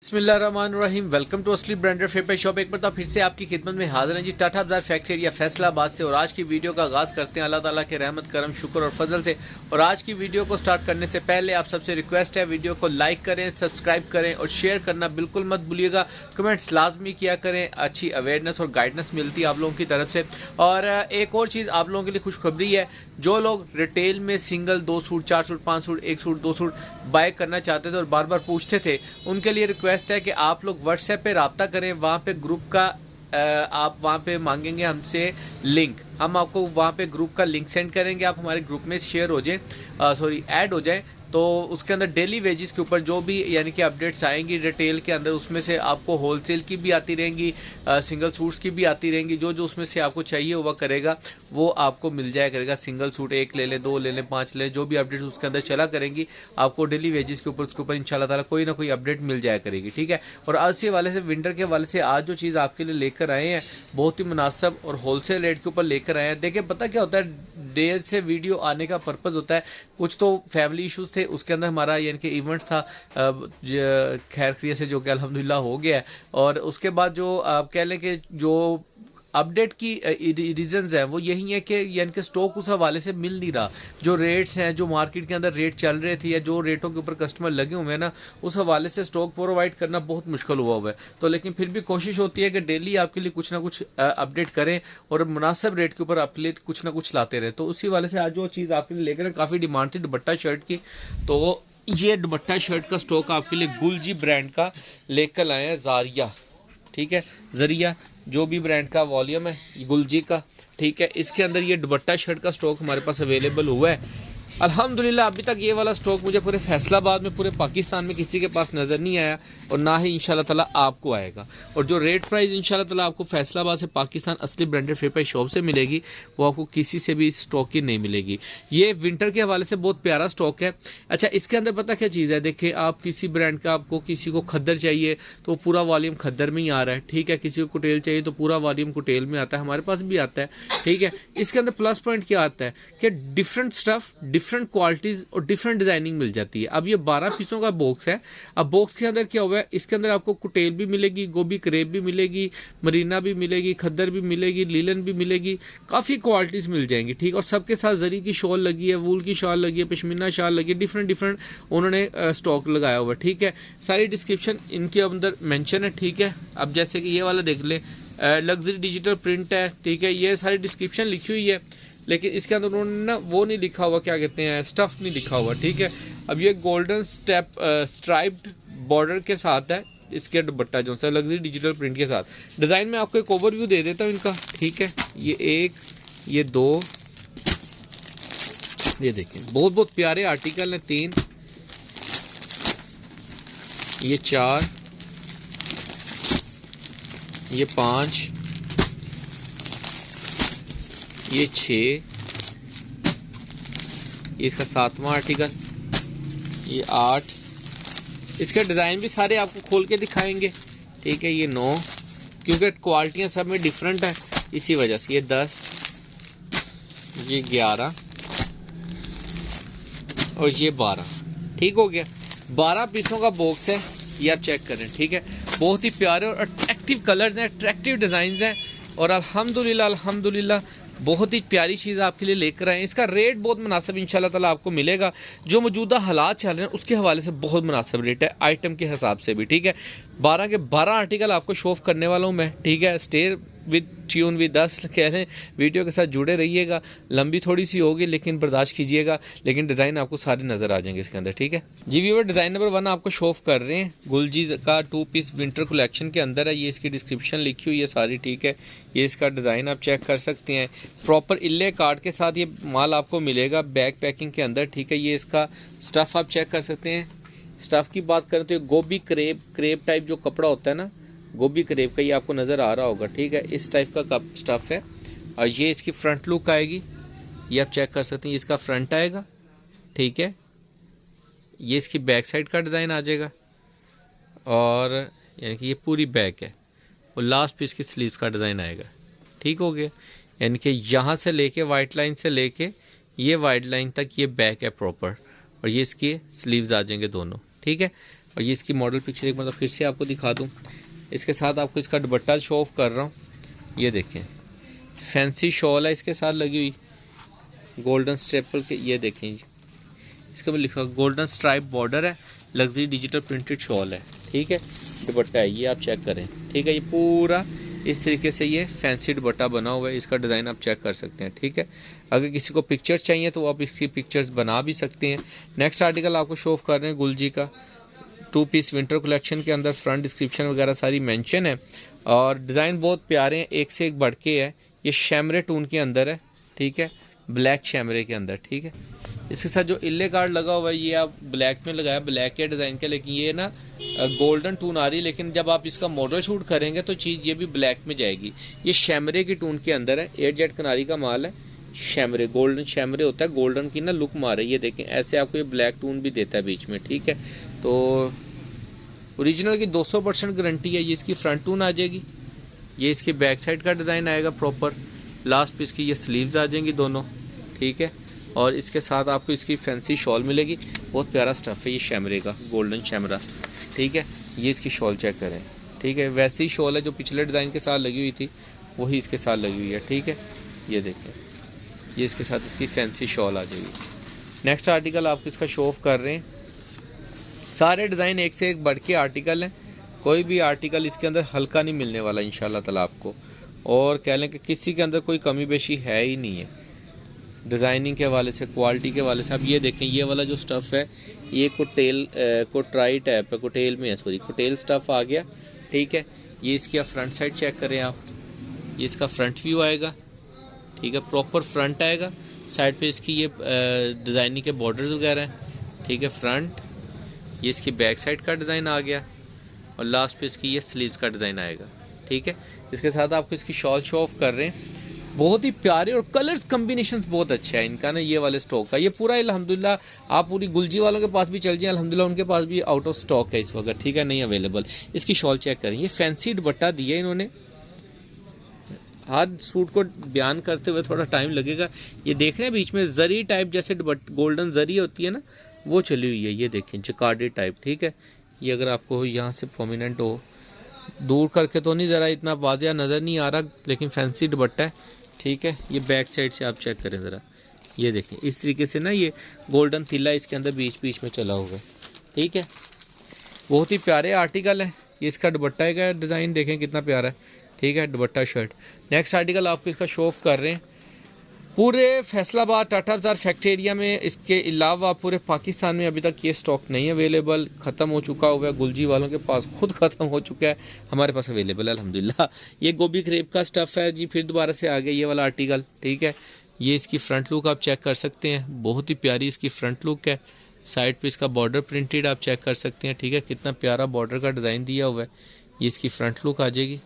बिस्मिल्लाहिर्रहमानिर्रहीम। Welcome to असली branded फेपर shop. एक बार फिर से आपकी खिदमत में हाजिर हैं जी, टाटा बाजार फैक्ट्री एरिया फैसलाबाद से। और आज की वीडियो का आगाज़ करते हैं अल्लाह ताला के रहमत करम शुक्र और फजल से। और आज की वीडियो को स्टार्ट करने से पहले आप सबसे रिक्वेस्ट है, वीडियो को लाइक करें, सब्सक्राइब करें और शेयर करना बिल्कुल मत भूलिएगा। कमेंट्स लाजमी किया करें, अच्छी अवेयरनेस और गाइडेंस मिलती है आप लोगों की तरफ से। और एक और चीज़ आप लोगों के लिए खुशखबरी है, जो लोग रिटेल में single 2 suit 4 suit 5 suit 1 suit 2 suit buy करना चाहते थे और बार बार पूछते थे, उनके लिए रिक्वेस्ट है कि आप लोग व्हाट्सएप पे रब्ता करें। वहाँ पे ग्रुप का आप वहाँ पे मांगेंगे हमसे लिंक, हम आपको वहाँ पे ग्रुप का लिंक सेंड करेंगे। आप हमारे ग्रुप में शेयर हो जाए, ऐड हो जाए, तो उसके अंदर डेली वेजेस के ऊपर जो भी यानी कि अपडेट्स आएंगी रिटेल के अंदर, उसमें से आपको होलसेल की भी आती रहेंगी, सिंगल सूट्स की भी आती रहेंगी। जो जो उसमें से आपको चाहिए हुआ करेगा वो आपको मिल जाया करेगा। सिंगल सूट 1 ले लें, 2 ले लें, 5 ले लें, जो भी अपडेट्स उसके अंदर चला करेंगी आपको डेली वेजेस के ऊपर उसके ऊपर इंशाल्लाह ताला कोई ना कोई अपडेट मिल जाया करेगी। ठीक है। और आज के वाले से, विंटर के वाले से, आज जो चीज़ आपके लिए लेकर आए हैं बहुत ही मुनासिब और होलसेल रेट के ऊपर लेकर आए हैं। देखिए पता क्या होता है, देर से वीडियो आने का पर्पज़ होता है, कुछ तो फैमिली इश्यूज थे, उसके अंदर हमारा यानी कि इवेंट्स था खैर क्रिया से, जो कि अल्हम्दुलिल्लाह हो गया है। और उसके बाद जो आप कह लें कि जो अपडेट की रीजंस है वो यही है कि यानी कि स्टॉक उस हवाले से मिल नहीं रहा। जो रेट्स हैं, जो मार्केट के अंदर रेट चल रहे थे या जो रेटों के ऊपर कस्टमर लगे हुए हैं ना, उस हवाले से स्टॉक प्रोवाइड करना बहुत मुश्किल हुआ है। तो लेकिन फिर भी कोशिश होती है कि डेली आपके लिए कुछ ना कुछ अपडेट करें और मुनासिब रेट के ऊपर आपके लिए कुछ ना कुछ लाते रहे। तो उसी वाले से आज जो चीज़ आपके लिए लेकर काफ़ी डिमांड थी दुपट्टा शर्ट की, तो ये दुपट्टा शर्ट का स्टॉक आपके लिए गुलजी ब्रांड का लेकर आए हैं। जारिया, ठीक है, जरिया जो भी ब्रांड का वॉल्यूम है गुलजी का, ठीक है। इसके अंदर ये दुपट्टा शर्ट का स्टॉक हमारे पास अवेलेबल हुआ है अल्हम्दुलिल्लाह। अभी तक ये वाला स्टॉक मुझे पूरे फैसलाबाद में, पूरे पाकिस्तान में किसी के पास नज़र नहीं आया और ना ही इंशाल्लाह ताला आपको आएगा। और जो रेट प्राइस इंशाल्लाह ताला आपको फैसलाबाद से पाकिस्तान असली ब्रांडेड फेपर शॉप से मिलेगी, वो आपको किसी से भी इस स्टॉक की नहीं मिलेगी। ये विंटर के हवाले से बहुत प्यारा स्टॉक है। अच्छा, इसके अंदर पता क्या चीज़ है, देखिए आप किसी ब्रांड का, आपको किसी को खद्दर चाहिए तो पूरा वॉल्यूम खद्दर में ही आ रहा है, ठीक है। किसी को कुटेल चाहिए तो पूरा वॉल्यूम कुटेल में आता है, हमारे पास भी आता है, ठीक है। इसके अंदर प्लस पॉइंट क्या आता है कि डिफरेंट स्टफ, डिफरेंट क्वालिटीज और डिफरेंट डिजाइनिंग मिल जाती है। अब ये 12 पीसों का बॉक्स है। अब बॉक्स के अंदर क्या हुआ है, इसके अंदर आपको कुटेल भी मिलेगी, गोभी क्रेप भी मिलेगी, मरीना भी मिलेगी, खद्दर भी मिलेगी, लीलन भी मिलेगी, काफ़ी क्वालिटीज मिल जाएंगी, ठीक। और सबके साथ जरी की शॉल लगी है, वूल की शॉल लगी है, पश्मीना शॉल लगी है, डिफरेंट डिफरेंट उन्होंने स्टॉक लगाया हुआ है, ठीक है। सारी डिस्क्रिप्शन इनके अंदर मेंशन है, ठीक है। अब जैसे कि ये वाला देख ले, लग्जरी डिजिटल प्रिंट है, ठीक है। ये सारी डिस्क्रिप्शन लिखी हुई है, लेकिन इसके अंदर उन्होंने ना वो नहीं लिखा हुआ, क्या कहते हैं, स्टफ नहीं लिखा हुआ, ठीक है। अब ये गोल्डन स्ट्राइप्ड बॉर्डर के साथ है इसके दुपट्टा, जो सा लग्जरी डिजिटल प्रिंट के साथ। डिज़ाइन में आपको एक ओवरव्यू दे देता हूँ इनका, ठीक है। ये 1, ये 2, ये देखें बहुत बहुत प्यारे आर्टिकल हैं। 3, ये 4, ये 5, ये 6, ये इसका 7वां आर्टिकल, ये 8। इसके डिज़ाइन भी सारे आपको खोल के दिखाएंगे, ठीक है। ये 9, क्योंकि क्वालिटियाँ सब में डिफरेंट है इसी वजह से। ये 10, ये 11 और ये 12, ठीक हो गया। 12 पीसों का बॉक्स है, ये आप चेक करें, ठीक है। बहुत ही प्यारे और अट्रैक्टिव कलर्स हैं, अट्रैक्टिव डिज़ाइंस हैं और अल्हम्दुलिल्लाह अल्हम्दुलिल्लाह बहुत ही प्यारी चीज़ आपके लिए लेकर आए। इसका रेट बहुत मुनासिब इंशाल्लाह ताला आपको मिलेगा। जो मौजूदा हालात चल रहे हैं उसके हवाले से बहुत मुनासिब रेट है, आइटम के हिसाब से भी, ठीक है। 12 के 12 आर्टिकल आपको शो ऑफ करने वाला हूँ मैं, ठीक है। Stay with tune with us कह रहे हैं, वीडियो के साथ जुड़े रहिएगा। लंबी थोड़ी सी होगी लेकिन बर्दाश्त कीजिएगा, लेकिन डिज़ाइन आपको सारे नज़र आ जाएंगे इसके अंदर, ठीक है जी। व्यूअर, डिज़ाइन नंबर 1 आपको शो ऑफ कर रहे हैं, गुलजी का 2 पीस विंटर कलेक्शन के अंदर है। ये इसकी डिस्क्रिप्शन लिखी हुई है सारी, ठीक है। ये इसका डिज़ाइन आप चेक कर सकते हैं, प्रॉपर इल्ले कार्ड के साथ ये माल आपको मिलेगा बैग पैकिंग के अंदर, ठीक है। ये इसका स्टफ़ आप चेक कर सकते हैं। स्टफ़ की बात करें तो ये गोभी क्रेप टाइप जो कपड़ा होता है ना, गोभी क्रेप का, ये आपको नज़र आ रहा होगा, ठीक है। इस टाइप का स्टफ़ है। और ये इसकी फ्रंट लुक आएगी, ये आप चेक कर सकते हैं। इसका फ्रंट आएगा, ठीक है। ये इसकी बैक साइड का डिज़ाइन आ जाएगा और यानी कि ये पूरी बैक है और लास्ट पे इसकी स्लीव्स का डिज़ाइन आएगा, ठीक हो गया। यानी कि यहाँ से लेके वाइट लाइन से लेके ये वाइट लाइन तक ये बैक है प्रॉपर और ये इसकी स्लीव्स आ जाएंगे दोनों, ठीक है। और ये इसकी मॉडल पिक्चर एक मतलब फिर से आपको दिखा दूँ। इसके साथ आपको इसका दुपट्टा शो ऑफ कर रहा हूँ, ये देखें फैंसी शॉल है इसके साथ लगी हुई गोल्डन स्टेपल के, ये देखें इसके ऊपर लिखा गोल्डन स्ट्राइप बॉर्डर है, लग्जरी डिजिटल प्रिंटेड शॉल है, ठीक है। दुपट्टा है ये आप चेक करें, ठीक है। ये पूरा इस तरीके से ये फैंसी दुपट्टा बना हुआ है, इसका डिज़ाइन आप चेक कर सकते हैं, ठीक है। अगर किसी को पिक्चर्स चाहिए तो आप इसकी पिक्चर्स बना भी सकते हैं। नेक्स्ट आर्टिकल आपको शो ऑफ कर रहे हैं गुलजी का 2 पीस विंटर कलेक्शन के अंदर फ्रंट डिस्क्रिप्शन वगैरह सारी मेंशन है और डिज़ाइन बहुत प्यारे हैं, एक से एक बढ़ के है। ये शैमरे टून के अंदर है, ठीक है, ब्लैक शैमरे के अंदर, ठीक है। इसके साथ जो इल्ले कार्ड लगा हुआ है ये आप ब्लैक में लगाया, ब्लैक के डिज़ाइन का, लेकिन ये ना गोल्डन टून आ रही है, लेकिन जब आप इसका मॉडल शूट करेंगे तो चीज़ ये भी ब्लैक में जाएगी। ये शैमरे की टून के अंदर है, 8 जेट कनारी का माल है, शैमरे गोल्डन शैमरे होता है, गोल्डन की ना लुक मार है, ये देखें ऐसे आपको ये ब्लैक टून भी देता है बीच में, ठीक है। तो ओरिजिनल की 200% गारंटी है। ये इसकी फ्रंट टून आ जाएगी, ये इसकी बैक साइड का डिज़ाइन आएगा प्रॉपर, लास्ट पे इसकी ये स्लीव्स आ जाएंगी दोनों, ठीक है। और इसके साथ आपको इसकी फैंसी शॉल मिलेगी, बहुत प्यारा स्टफ़ है ये शैमरे का, गोल्डन शैमरा, ठीक है। ये इसकी शॉल चेक करें, ठीक है, वैसी ही शॉल है जो पिछले डिज़ाइन के साथ लगी हुई थी वही इसके साथ लगी हुई है, ठीक है। ये देखें ये इसके साथ इसकी फैंसी शॉल आ जाएगी। नेक्स्ट आर्टिकल आपको इसका शो ऑफ कर रहे हैं, सारे डिज़ाइन एक से एक बढ़ के आर्टिकल हैं, कोई भी आर्टिकल इसके अंदर हल्का नहीं मिलने वाला इंशाल्लाह ताला आपको, और कह लें कि किसी के अंदर कोई कमी बेशी है ही नहीं है डिज़ाइनिंग के हवाले से, क्वालिटी के हवाले से। अब ये देखें ये वाला जो स्टफ़ है ये कोटाई टाइप है, कोटेल में है, सॉरी कोटेल स्टफ़ आ गया, ठीक है। ये इसकी आप फ्रंट साइड चेक करें आप, ये इसका फ्रंट व्यू आएगा, ठीक है, प्रॉपर फ्रंट आएगा, साइड पे इसकी ये डिज़ाइनिंग के बॉर्डर्स वगैरह हैं, ठीक है, फ्रंट, ये इसकी बैक साइड का डिज़ाइन आ गया और लास्ट पे इसकी ये स्लीव्स का डिज़ाइन आएगा, ठीक है। इसके साथ आपको इसकी शॉल शो ऑफ कर रहे हैं, बहुत ही प्यारे और कलर्स कम्बिनेशंस बहुत अच्छा है इनका ना, ये वाले स्टॉक का। ये पूरा अल्हम्दुलिल्लाह आप पूरी गुलजी वालों के पास भी चल जाए, अल्हम्दुलिल्लाह उनके पास भी आउट ऑफ स्टॉक है इस वक्त, ठीक है, नहीं अवेलेबल। इसकी शॉल चेक करें, ये फैंसी दुपट्टा दिया है इन्होंने, हर सूट को बयान करते हुए थोड़ा टाइम लगेगा। ये देख रहे हैं बीच में जरी टाइप जैसे गोल्डन जरी होती है ना, वो चली हुई है, ये देखें जकार्डी टाइप, ठीक है। ये अगर आपको यहाँ से प्रोमिनेंट हो, दूर करके तो नहीं ज़रा इतना वाज़िया नज़र नहीं आ रहा, लेकिन फैंसी दुपट्टा है, ठीक है। ये बैक साइड से आप चेक करें ज़रा, ये देखें इस तरीके से ना ये गोल्डन तिल्ला इसके अंदर बीच बीच में चला हुआ है, ठीक है। बहुत ही प्यारे आर्टिकल है। ये इसका दुपट्टा का डिज़ाइन देखें कितना प्यारा है, ठीक है, दुपट्टा शर्ट। नेक्स्ट आर्टिकल आपको इसका शो ऑफ कर रहे हैं, पूरे फैसलाबाद टाटा बाजार फैक्ट्री एरिया में, इसके अलावा पूरे पाकिस्तान में अभी तक ये स्टॉक नहीं अवेलेबल, ख़त्म हो चुका हुआ है, गुलजी वालों के पास खुद ख़त्म हो चुका है, हमारे पास अवेलेबल है अल्हम्दुलिल्लाह। ये गोभी क्रेप का स्टफ़ है जी, फिर दोबारा से आ गया ये वाला आर्टिकल, ठीक है। ये इसकी फ्रंट लुक आप चेक कर सकते हैं, बहुत ही प्यारी इसकी फ्रंट लुक है, साइड पे इसका बॉर्डर प्रिंटेड आप चेक कर सकते हैं, ठीक है, कितना प्यारा बॉर्डर का डिज़ाइन दिया हुआ है। ये इसकी फ्रंट लुक आ जाएगी,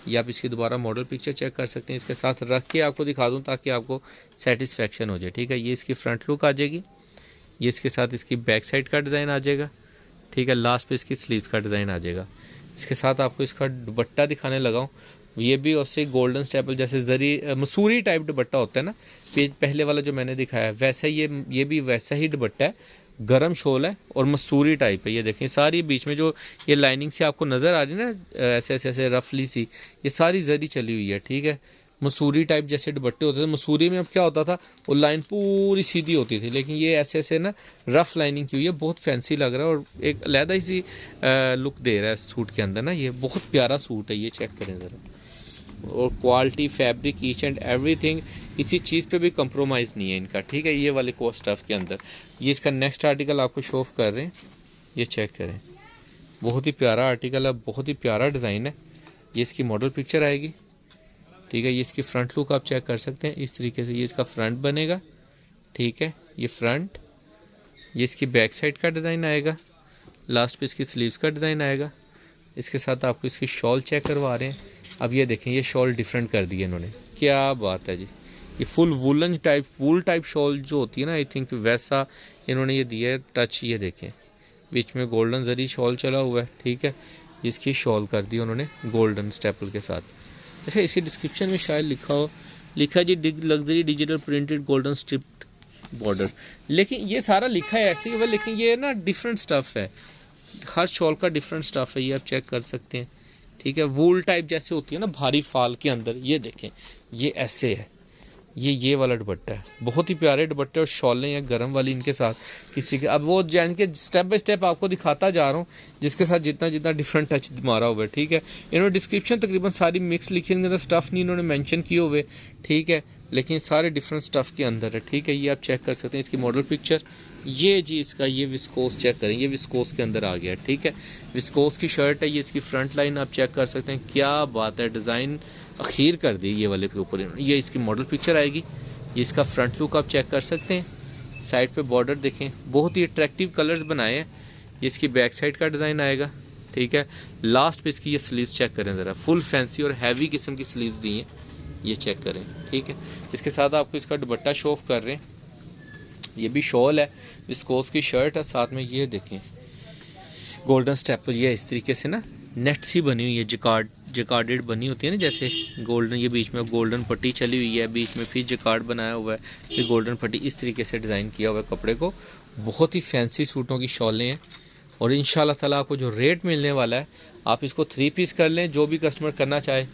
ये आप इसकी दोबारा मॉडल पिक्चर चेक कर सकते हैं, इसके साथ रख के आपको दिखा दूं ताकि आपको सेटिस्फेक्शन हो जाए, ठीक है। ये इसकी फ्रंट लुक आ जाएगी, ये इसके साथ इसकी बैक साइड का डिज़ाइन आ जाएगा, ठीक है, लास्ट पे इसकी स्लीव्स का डिज़ाइन आ जाएगा। इसके साथ आपको इसका दुपट्टा दिखाने लगाऊं, ये भी उससे गोल्डन स्टेपल जैसे जरी मसूरी टाइप दुपट्टा होता है ना, पहले वाला जो मैंने दिखाया वैसा ये भी वैसा ही दुपट्टा है, गरम शॉल है और मसूरी टाइप है। ये देखें सारी बीच में जो ये लाइनिंग से आपको नज़र आ रही है ना, ऐसे ऐसे ऐसे रफली सी, ये सारी जरी चली हुई है, ठीक है। मसूरी टाइप जैसे दुपट्टे होते थे, मसूरी में अब क्या होता था वो लाइन पूरी सीधी होती थी, लेकिन ये ऐसे ऐसे ना रफ लाइनिंग की हुई है, बहुत फैंसी लग रहा है और एक अलग ही सी लुक दे रहा है सूट के अंदर ना। ये बहुत प्यारा सूट है, ये चेक करें ज़रा, और quality fabric each and everything, इसी चीज़ पे भी कंप्रोमाइज़ नहीं है इनका, ठीक है। ये वाले को स्टफ़ के अंदर ये इसका नेक्स्ट आर्टिकल आपको शो ऑफ कर रहे हैं, ये चेक करें, बहुत ही प्यारा आर्टिकल है, बहुत ही प्यारा डिज़ाइन है। ये इसकी मॉडल पिक्चर आएगी, ठीक है। ये इसकी फ्रंट लुक आप चेक कर सकते हैं, इस तरीके से ये इसका फ्रंट बनेगा, ठीक है, ये फ्रंट, ये इसकी बैक साइड का डिज़ाइन आएगा, लास्ट पे इसकी स्लीव्स का डिज़ाइन आएगा। इसके साथ आपको इसकी शॉल चेक करवा रहे हैं। अब ये देखें, ये शॉल डिफरेंट कर दी है इन्होंने, क्या बात है जी, ये फुल वूलन टाइप वूल टाइप शॉल जो होती है ना, आई थिंक वैसा इन्होंने ये दिया है टच। ये देखें बीच में गोल्डन जरी शॉल चला हुआ है, ठीक है, इसकी शॉल कर दी उन्होंने गोल्डन स्टेपल के साथ। अच्छा, इसकी डिस्क्रिप्शन में शायद लिखा है जी luxury digital printed golden striped border, लेकिन ये सारा लिखा है ऐसे ही हुआ, लेकिन ये ना डिफरेंट स्टफ़ है, हर शॉल का डिफरेंट स्टफ है, ये आप चेक कर सकते हैं। ठीक है, वूल टाइप जैसे होती है ना भारी फाल के अंदर, ये देखें ये ऐसे है, ये वाला दुपट्टा है, बहुत ही प्यारे दुपट्टे और शॉलें हैं गर्म वाली इनके साथ किसी के। अब वो जैन के स्टेप बाय स्टेप आपको दिखाता जा रहा हूँ जिसके साथ जितना जितना डिफरेंट टच मारा हुआ है। ठीक है, इन्होंने डिस्क्रिप्शन तकरीबन सारी मिक्स लिखी, इनके अंदर स्टफ़ नहीं इन्होंने मेंशन किए हुए। ठीक है, लेकिन सारे डिफरेंट स्टफ़ के अंदर है। ठीक है, ये आप चेक कर सकते हैं इसकी मॉडल पिक्चर। ये जी इसका ये विस्कोस चेक करें, ये विस्कोस के अंदर आ गया। ठीक है, विस्कोस की शर्ट है, ये इसकी फ्रंट लाइन आप चेक कर सकते हैं, क्या बात है, डिज़ाइन अखीर कर दी ये वाले के ऊपर। ये इसकी मॉडल पिक्चर आएगी, ये इसका फ्रंट लुक आप चेक कर सकते हैं। साइड पे बॉर्डर देखें, बहुत ही अट्रैक्टिव कलर्स बनाए हैं। ये इसकी बैक साइड का डिज़ाइन आएगा। ठीक है, लास्ट पे इसकी ये स्लीव्स चेक करें ज़रा, फुल फैंसी और हैवी किस्म की स्लीव्स दी हैं, ये चेक करें। ठीक है, इसके साथ आपको इसका दुपट्टा शो ऑफ कर रहे हैं, ये भी शॉल है, विस्कोस की शर्ट है, साथ में ये देखें गोल्डन स्टेप, ये इस तरीके से ना नेट सी बनी हुई है, जकार्डेड बनी होती है ना जैसे गोल्डन, ये बीच में गोल्डन पट्टी चली हुई है, बीच में फिर जकार्ड बनाया हुआ है, फिर गोल्डन पट्टी, इस तरीके से डिज़ाइन किया हुआ है कपड़े को। बहुत ही फैंसी सूटों की शॉलें हैं और इंशाल्लाह ताला आपको जो रेट मिलने वाला है, आप इसको 3 पीस कर लें, जो भी कस्टमर करना चाहे,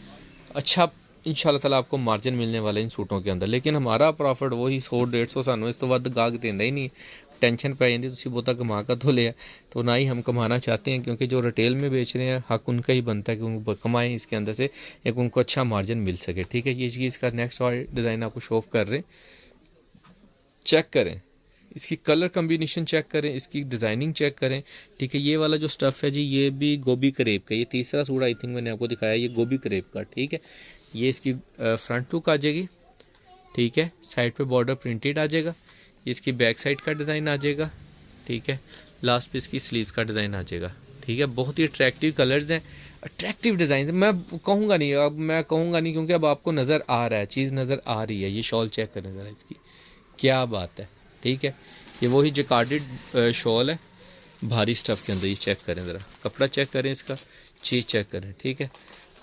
अच्छा इंशाल्लाह ताला आपको मार्जिन मिलने वाला है इन सूटों के अंदर। लेकिन हमारा प्रॉफिट वही 100-150 सानू इस तो वध गाहक देंदा ही नहीं, टेंशन पै जाती तुसीं बहुता कमा का तो लिया, तो ना ही हम कमाना चाहते हैं, क्योंकि जो रिटेल में बेच रहे हैं हक उनका ही बनता है कि उनको कमाएं इसके अंदर से, एक उनको अच्छा मार्जिन मिल सके। ठीक है, ये चीज़ इसका नेक्स्ट डिज़ाइन आपको शो ऑफ कर रहे हैं, चेक करें इसकी कलर कम्बिनेशन चेक करें, इसकी डिज़ाइनिंग चेक करें। ठीक है, ये वाला जो स्टफ़ है जी, ये भी गोभी करेब का, ये तीसरा सूट आई थिंक मैंने आपको दिखाया, ये गोभी करेब का। ठीक है, ये इसकी फ्रंट लुक आ जाएगी। ठीक है, साइड पे बॉर्डर प्रिंटेड आ जाएगा, इसकी बैक साइड का डिज़ाइन आ जाएगा। ठीक है, लास्ट पे इसकी स्लीव्स का डिज़ाइन आ जाएगा। ठीक है, बहुत ही अट्रैक्टिव कलर्स हैं, अट्रैक्टिव डिज़ाइन। मैं कहूँगा नहीं, अब मैं कहूँगा नहीं क्योंकि अब आपको नज़र आ रहा है, चीज़ नज़र आ रही है। ये शॉल चेक करें ज़रा इसकी, क्या बात है। ठीक है, ये वही जकार्डेड शॉल है भारी स्टफ़ के अंदर, ये चेक करें ज़रा, कपड़ा चेक करें इसका, चीज़ चेक करें। ठीक है,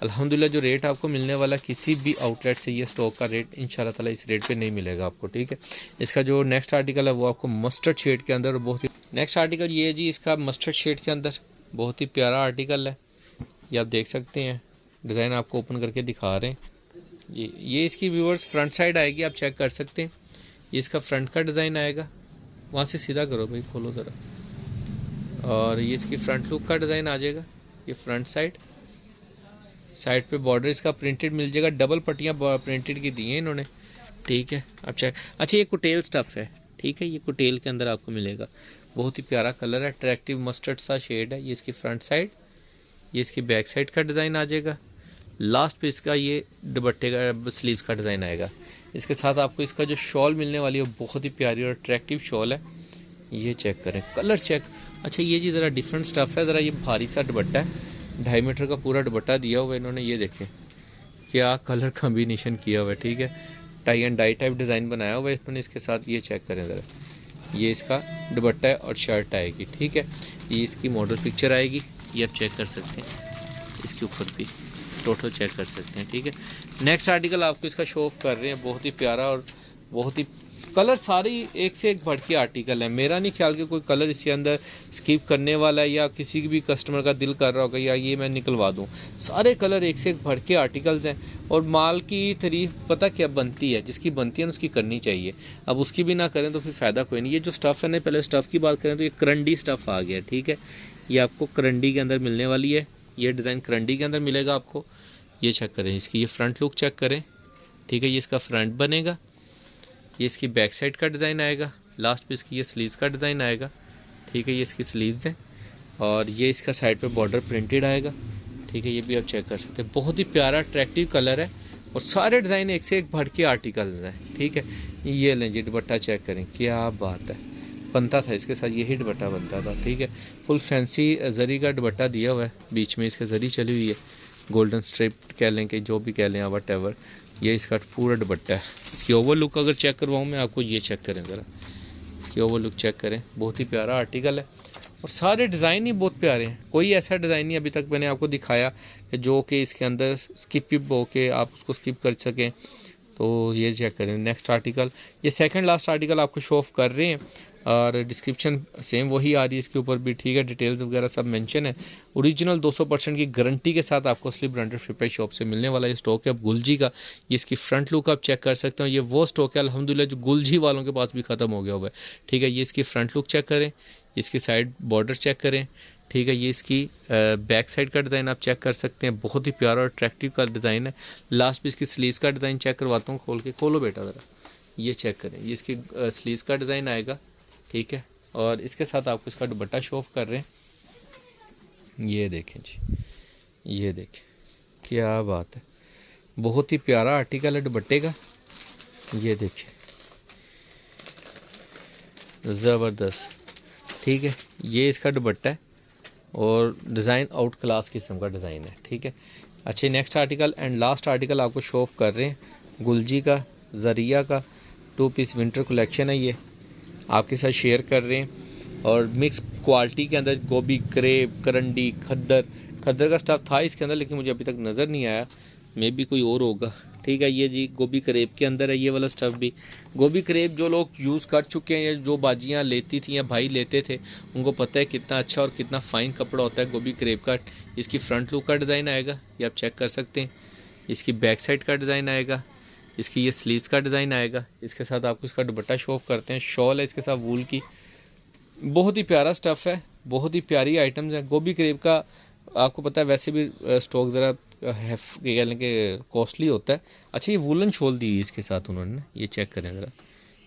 अल्हम्दुलिल्लाह जो रेट आपको मिलने वाला किसी भी आउटलेट से ये स्टॉक का रेट इंशाल्लाह ताला इस रेट पे नहीं मिलेगा आपको। ठीक है, इसका जो नेक्स्ट आर्टिकल है वो आपको मस्टर्ड शेड के अंदर, बहुत ही नेक्स्ट आर्टिकल ये है जी इसका मस्टर्ड शेड के अंदर, बहुत ही प्यारा आर्टिकल है, ये आप देख सकते हैं। डिज़ाइन आपको ओपन करके दिखा रहे हैं, ये इसकी व्यूअर्स फ्रंट साइड आएगी, आप चेक कर सकते हैं। ये इसका फ्रंट का डिज़ाइन आएगा, वहाँ से सीधा करो भाई, खोलो ज़रा, और ये इसकी फ्रंट लुक का डिज़ाइन आ जाएगा, ये फ्रंट साइड पे बॉर्डर इसका प्रिंटेड मिल जाएगा, डबल पट्टियाँ प्रिंटेड की दी हैं इन्होंने। ठीक है, आप चेक, अच्छा ये कुटेल स्टफ़ है। ठीक है, ये कुटेल के अंदर आपको मिलेगा, बहुत ही प्यारा कलर है, अट्रैक्टिव मस्टर्ड सा शेड है। ये इसकी फ्रंट साइड, ये इसकी बैक साइड का डिज़ाइन आ जाएगा, लास्ट पे इसका ये दुपट्टे का स्लीव्स का डिज़ाइन आएगा। इसके साथ आपको इसका जो शॉल मिलने वाली है बहुत ही प्यारी और अट्रैक्टिव शॉल है, ये चेक करें, कलर चेक। अच्छा ये जी ज़रा डिफरेंट स्टफ़ है, ज़रा ये भारी सा दुपट्टा है, 2.5 मीटर का पूरा दुपट्टा दिया हुआ है इन्होंने, ये देखें क्या कलर कम्बिनेशन किया हुआ है। ठीक है, tie and dye type design बनाया हुआ है इन्होंने इसके साथ, ये चेक करें ज़रा, ये इसका दुपट्टा है और शर्ट आएगी। ठीक है, ये इसकी मॉडल पिक्चर आएगी, ये आप चेक कर सकते हैं, इसके ऊपर भी टोटल चेक कर सकते हैं। ठीक है, नेक्स्ट आर्टिकल आपको इसका शो ऑफ कर रहे हैं, बहुत ही प्यारा और बहुत ही कलर सारी एक से एक बढ़ के आर्टिकल है। मेरा नहीं ख्याल कि कोई कलर इसके अंदर स्किप करने वाला है या किसी भी कस्टमर का दिल कर रहा होगा या ये मैं निकलवा दूं, सारे कलर एक से एक बढ़ के आर्टिकल्स हैं। और माल की तारीफ पता क्या बनती है, जिसकी बनती है ना उसकी करनी चाहिए, अब उसकी भी ना करें तो फिर फ़ायदा कोई नहीं। ये जो स्टफ़ है ना, पहले स्टफ़ की बात करें तो ये करंडी स्टफ़ आ गया। ठीक है, ये आपको करंडी के अंदर मिलने वाली है, ये डिज़ाइन करंडी के अंदर मिलेगा आपको, ये चेक करें इसकी, ये फ्रंट लुक चेक करें। ठीक है, ये इसका फ्रंट बनेगा, ये इसकी बैक साइड का डिज़ाइन आएगा, लास्ट पे इसकी ये स्लीव्स का डिज़ाइन आएगा। ठीक है, ये इसकी स्लीव्स हैं और ये इसका साइड पे बॉर्डर प्रिंटेड आएगा। ठीक है, ये भी आप चेक कर सकते हैं, बहुत ही प्यारा अट्रैक्टिव कलर है और सारे डिज़ाइन एक से एक बढ़ के आर्टिकल हैं। ठीक है, ये लें जी, दुपट्टा चेक करें, क्या बात है, बनता था इसके साथ यही दुपट्टा बनता था। ठीक है, फुल फैंसी जरी का दुपट्टा दिया हुआ है, बीच में इसके जरी चली हुई है, गोल्डन स्ट्रिप कह लें कि जो भी कह लें, वट एवर, ये इसका पूरा दुपट्टा है। इसकी ओवर लुक अगर चेक करवाऊँ मैं आपको, ये चेक करें ज़रा, इसकी ओवर लुक चेक करें, बहुत ही प्यारा आर्टिकल है और सारे डिज़ाइन ही बहुत प्यारे हैं। कोई ऐसा डिज़ाइन नहीं अभी तक मैंने आपको दिखाया कि जो कि इसके अंदर स्किप हो के आप उसको स्किप कर सकें, तो ये चेक करें। नेक्स्ट आर्टिकल, ये सेकंड लास्ट आर्टिकल आपको शो ऑफ कर रहे हैं, और डिस्क्रिप्शन सेम वही आ रही है इसके ऊपर भी, ठीक है। डिटेल्स वगैरह सब मेंशन है। ओरिजिनल 200% की गारंटी के साथ आपको असली ब्रांडेड फिर शॉप से मिलने वाला ये स्टॉक है अब गुलजी का। ये इसकी फ्रंट लुक आप चेक कर सकते हो। ये वो स्टॉक है अल्हम्दुलिल्लाह जो गुलजी वालों के पास भी ख़त्म हो गया हुआ है, ठीक है। ये इसकी फ्रंट लुक चेक करें, इसकी साइड बॉर्डर चेक करें, ठीक है। ये इसकी बैक साइड का डिज़ाइन आप चेक कर सकते हैं, बहुत ही प्यारा और अट्रैक्टिव का डिज़ाइन है। लास्ट पे इसकी स्लीव्स का डिज़ाइन चेक करवाता हूँ, खोल के खोलो बेटा ज़रा, ये चेक करें। ये इसकी स्लीव्स का डिज़ाइन आएगा, ठीक है। और इसके साथ आपको इसका दुपट्टा शो ऑफ कर रहे हैं, ये देखें जी, ये देखें क्या बात है, बहुत ही प्यारा आर्टिकल है दुपट्टे का, ये देखें ज़बरदस्त, ठीक है। ये इसका दुपट्टा है और डिज़ाइन आउट क्लास किस्म का डिज़ाइन है, ठीक है। अच्छे next article and last article आपको शो ऑफ कर रहे हैं गुलजी का ज़रिया का 2 पीस विंटर कलेक्शन है, ये आपके साथ शेयर कर रहे हैं। और मिक्स क्वालिटी के अंदर गोभी, क्रेप, करंडी, खद्दर का स्टफ था इसके अंदर, लेकिन मुझे अभी तक नज़र नहीं आया, मे भी कोई और होगा, ठीक है। ये जी गोभी क्रेप के अंदर है ये वाला स्टफ भी। गोभी क्रेप जो लोग यूज़ कर चुके हैं या जो बाजियाँ लेती थी या भाई लेते थे, उनको पता है कितना अच्छा और कितना फ़ाइन कपड़ा होता है गोभी क्रेप का। इसकी फ्रंट लुक का डिज़ाइन आएगा, ये आप चेक कर सकते हैं। इसकी बैक साइड का डिज़ाइन आएगा, इसकी ये स्लीव्स का डिज़ाइन आएगा। इसके साथ आपको इसका दुपट्टा शो ऑफ करते हैं, शॉल है इसके साथ वूल की, बहुत ही प्यारा स्टफ़ है, बहुत ही प्यारी आइटम्स हैं। गोभी क्रेप का आपको पता है वैसे भी स्टॉक ज़रा कह लें कि कॉस्टली होता है। अच्छा ये वूलन शॉल दी है इसके साथ उन्होंने, ये चेक करें ज़रा,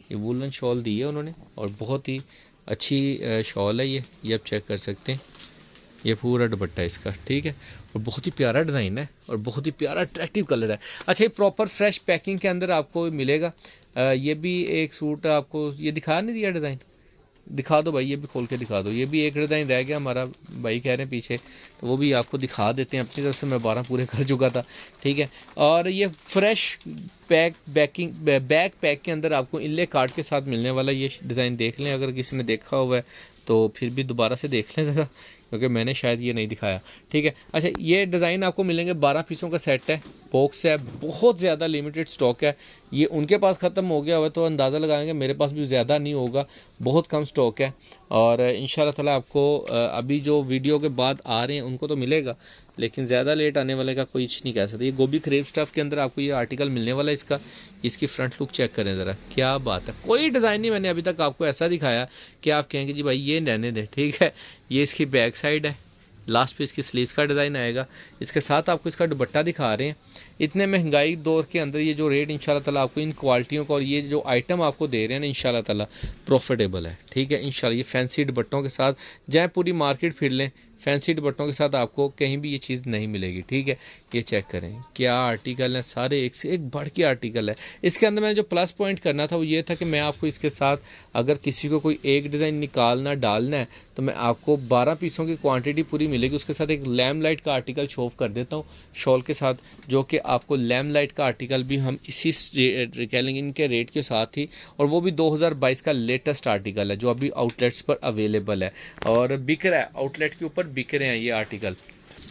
ये वूलन शॉल दी है उन्होंने और बहुत ही अच्छी शॉल है ये आप चेक कर सकते हैं। ये पूरा दुपट्टा इसका, ठीक है। और बहुत ही प्यारा डिज़ाइन है और बहुत ही प्यारा अट्रैक्टिव कलर है। अच्छा ये प्रॉपर फ्रेश पैकिंग के अंदर आपको मिलेगा। ये भी एक सूट आपको ये दिखा नहीं दिया डिज़ाइन, दिखा दो भाई, ये भी खोल के दिखा दो। ये भी एक डिज़ाइन रह गया हमारा, भाई कह रहे हैं पीछे, तो वो भी आपको दिखा देते हैं। अपनी तरफ से मैं 12 पूरे कर चुका था, ठीक है। और ये फ्रेश बैक पैक के अंदर आपको इनले कार्ड के साथ मिलने वाला ये डिज़ाइन देख लें, अगर किसी ने देखा हुआ है तो फिर भी दोबारा से देख लें ज़रा, क्योंकि मैंने शायद ये नहीं दिखाया, ठीक है। अच्छा ये डिज़ाइन आपको मिलेंगे, 12 पीसों का सेट है, बॉक्स है, बहुत ज़्यादा लिमिटेड स्टॉक है। ये उनके पास ख़त्म हो गया हुआ तो अंदाज़ा लगाएंगे, मेरे पास भी ज़्यादा नहीं होगा, बहुत कम स्टॉक है। और इंशाल्लाह ताला आपको अभी जो वीडियो के बाद आ रहे हैं उनको तो मिलेगा, लेकिन ज़्यादा लेट आने वाले का कोई नहीं कह सकते। ये गोभी क्रेप स्टफ़ के अंदर आपको ये आर्टिकल मिलने वाला है इसका। इसकी फ्रंट लुक चेक करें ज़रा, क्या बात है, कोई डिज़ाइन नहीं मैंने अभी तक आपको ऐसा दिखाया कि आप कहेंगे जी भाई ये रहने दें, ठीक है। ये इसकी बैक साइड है, लास्ट पे इसकी स्लीव्स का डिज़ाइन आएगा। इसके साथ आपको इसका दुपट्टा दिखा रहे हैं। इतने महंगाई दौर के अंदर ये जो रेट इंशाल्लाह ताला आपको इन क्वालिटियों का और ये जो आइटम आपको दे रहे हैं ना इंशाल्लाह ताला प्रॉफिटेबल है, ठीक है। इंशाल्लाह ये फैंसी दुपट्टों के साथ चाहे पूरी मार्केट फिर लें, फैंसी दुपट्टों के साथ आपको कहीं भी ये चीज़ नहीं मिलेगी, ठीक है। ये चेक करें क्या आर्टिकल है, सारे एक से एक बढ़ के आर्टिकल है। इसके अंदर मैंने जो प्लस पॉइंट करना था वो ये था कि मैं आपको इसके साथ अगर किसी को कोई एक डिज़ाइन निकालना डालना है तो मैं आपको 12 पीसों की क्वांटिटी पूरी मिलेगी। उसके साथ एक लैम्प लाइट का आर्टिकल शो ऑफ कर देता हूँ शॉल के साथ, जो कि आपको लैम्प लाइट का आर्टिकल भी हम इसी कह लेंगे इनके रेट के साथ ही, और वो भी 2022 का लेटेस्ट आर्टिकल है जो अभी आउटलेट्स पर अवेलेबल है और बिक रहा है, आउटलेट के ऊपर बिक रहे हैं ये आर्टिकल,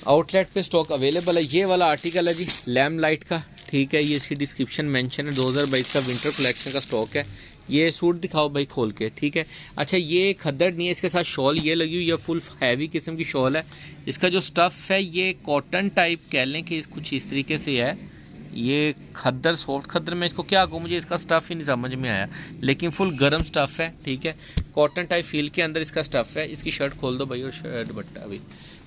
आउटलेट पे स्टॉक अवेलेबल है। ये वाला आर्टिकल है जी लैम्प लाइट का, ठीक है। ये इसकी डिस्क्रिप्शन मेंशन है, 2022 का विंटर कलेक्शन का स्टॉक है। ये सूट दिखाओ भाई खोल के, ठीक है। अच्छा ये खद्दर नहीं है, इसके साथ शॉल ये लगी हुई है, फुल हैवी किस्म की शॉल है। इसका जो स्टफ़ है ये कॉटन टाइप कह लें कि कुछ इस तरीके से है। ये खद्दर, सॉफ्ट खद्दर में इसको क्या कहूँ, मुझे इसका स्टफ़ ही नहीं समझ में आया, लेकिन फुल गर्म स्टफ़ है, ठीक है। कॉटन टाइप फील के अंदर इसका स्टफ़ है। इसकी शर्ट खोल दो भाई और दुपट्टा भी,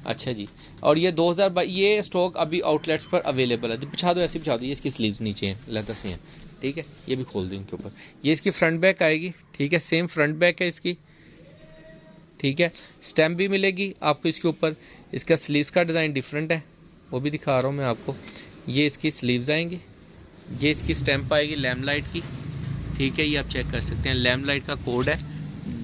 अच्छा जी। और ये 2022 ये स्टॉक अभी आउटलेट्स पर अवेलेबल है। बिछा दो, ऐसे बिछा दो, ये इसकी स्लीव्स नीचे हैं, लेदर से हैं, ठीक है। ये भी खोल दो इनके ऊपर। ये इसकी फ्रंट बैक आएगी, ठीक है, सेम फ्रंट बैक है इसकी, ठीक है। स्टैम्प भी मिलेगी आपको इसके ऊपर। इसका स्लीव्स का डिज़ाइन डिफरेंट है, वो भी दिखा रहा हूँ मैं आपको। ये इसकी स्लीव्स आएंगी, ये इसकी स्टैम्प आएगी लैम्प लाइट की, ठीक है। ये आप चेक कर सकते हैं, लैम्प लाइट का कोड है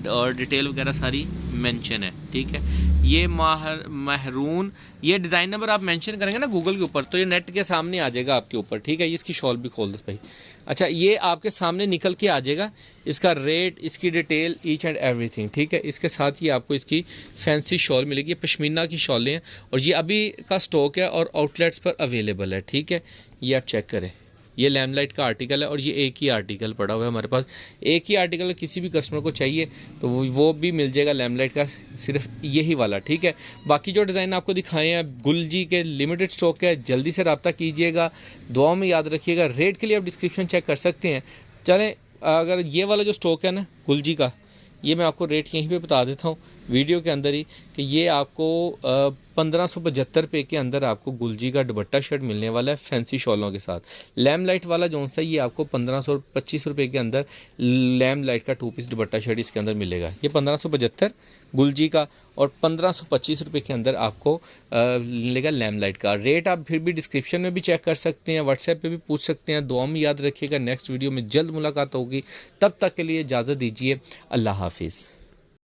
और डिटेल वगैरह सारी मेंशन है, ठीक है। ये महरून, ये डिज़ाइन नंबर आप मेंशन करेंगे ना गूगल के ऊपर तो ये नेट के सामने आ जाएगा आपके ऊपर, ठीक है। ये इसकी शॉल भी खोल दो भाई, अच्छा ये आपके सामने निकल के आ जाएगा, इसका रेट, इसकी डिटेल, ईच एंड एवरीथिंग, ठीक है। इसके साथ ही आपको इसकी फैंसी शॉल मिलेगी, पश्मीना की शॉलें हैं और ये अभी का स्टॉक है और आउटलेट्स पर अवेलेबल है, ठीक है। ये आप चेक करें, ये लैम्पलाइट का आर्टिकल है और ये एक ही आर्टिकल पड़ा हुआ है हमारे पास। एक ही आर्टिकल किसी भी कस्टमर को चाहिए तो वो भी मिल जाएगा लैम्पलाइट का, सिर्फ यही वाला, ठीक है। बाकी जो डिज़ाइन आपको दिखाए हैं गुलजी के लिमिटेड स्टॉक है, जल्दी से रब्ता कीजिएगा, दुआ में याद रखिएगा। रेट के लिए आप डिस्क्रिप्शन चेक कर सकते हैं। चलें, अगर ये वाला जो स्टॉक है ना गुलजी का, ये मैं आपको रेट यहीं पे बता देता हूँ वीडियो के अंदर ही कि ये आपको 1575 रुपये के अंदर आपको गुलजी का दुपट्टा शर्ट मिलने वाला है फैंसी शॉलों के साथ। लैम्पलाइट वाला जो सा ये आपको 1525 रुपये के अंदर लैम्पलाइट का 2 पीस दुपट्टा शर्ट इसके अंदर मिलेगा। ये 1575 गुलजी का और 1525 रुपये के अंदर आपको मिलेगा लैम्पलाइट का। रेट आप फिर भी डिस्क्रिप्शन में भी चेक कर सकते हैं, व्हाट्सएप पे भी पूछ सकते हैं। दुआ में याद रखिएगा। नेक्स्ट वीडियो में जल्द मुलाकात होगी, तब तक के लिए इजाज़त दीजिए। अल्लाह हाफिज़।